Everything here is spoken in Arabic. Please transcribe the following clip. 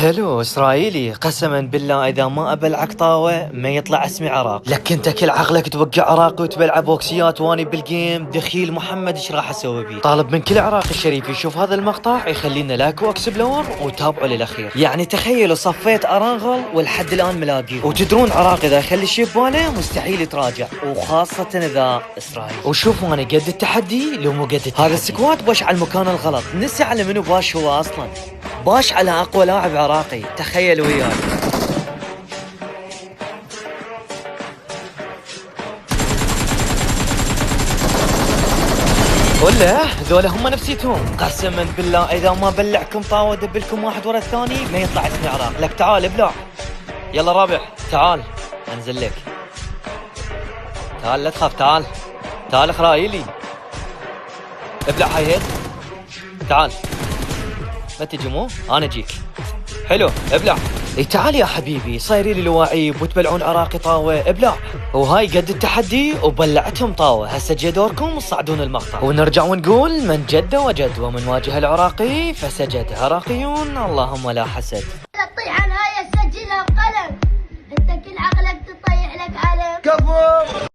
حلو اسرائيلي. قسما بالله اذا ما ابلعك طاوه ما يطلع اسمي عراق. لك انت كل عقلك توقع عراقي وتبلع بوكسيات واني بالجيم دخيل محمد. ايش راح اسوي بيه؟ طالب من كل عراقي الشريف يشوف هذا المقطع يخلينا لايك واكسبلور وتابعوا للاخير. يعني تخيلوا صفيت ارانغل والحد الان ملاقيه. وتدرون عراق اذا يخلي شيء بباله مستحيل يتراجع، وخاصه اذا اسرائيل. وشوفوا انا قد التحدي لو مو قد التحدي. هذا السكوات باش على المكان الغلط. نسي على منو باش هو اصلا. باش على اقوى لاعب عراقي. تخيل وياي. ولا ذولا هم نفسيتهم. قسما بالله اذا ما بلعكم طاوه دبلكم واحد ورا الثاني ما يطلع اسمي عراق. لك تعال ابلع. يلا رابح تعال انزل لك. تعال لا تخاف. تعال اسرائيلي. ابلع هاي هيد. تعال ما تجي مو انا اجيك. حلو ابلع. اي تعال يا حبيبي صايري لي لواعيب وتبلعون عراقي طاوه. ابلع. وهاي قد التحدي وبلعتهم طاوه. هسه جاي دوركم تصعدون المقطع ونرجع ونقول من جد وجد ومن واجه العراقي فسجد. عراقيون اللهم لا حسد. تطيح على هاي اسجلها بقلم. انت كل عقلك تطيح لك علم. كفو.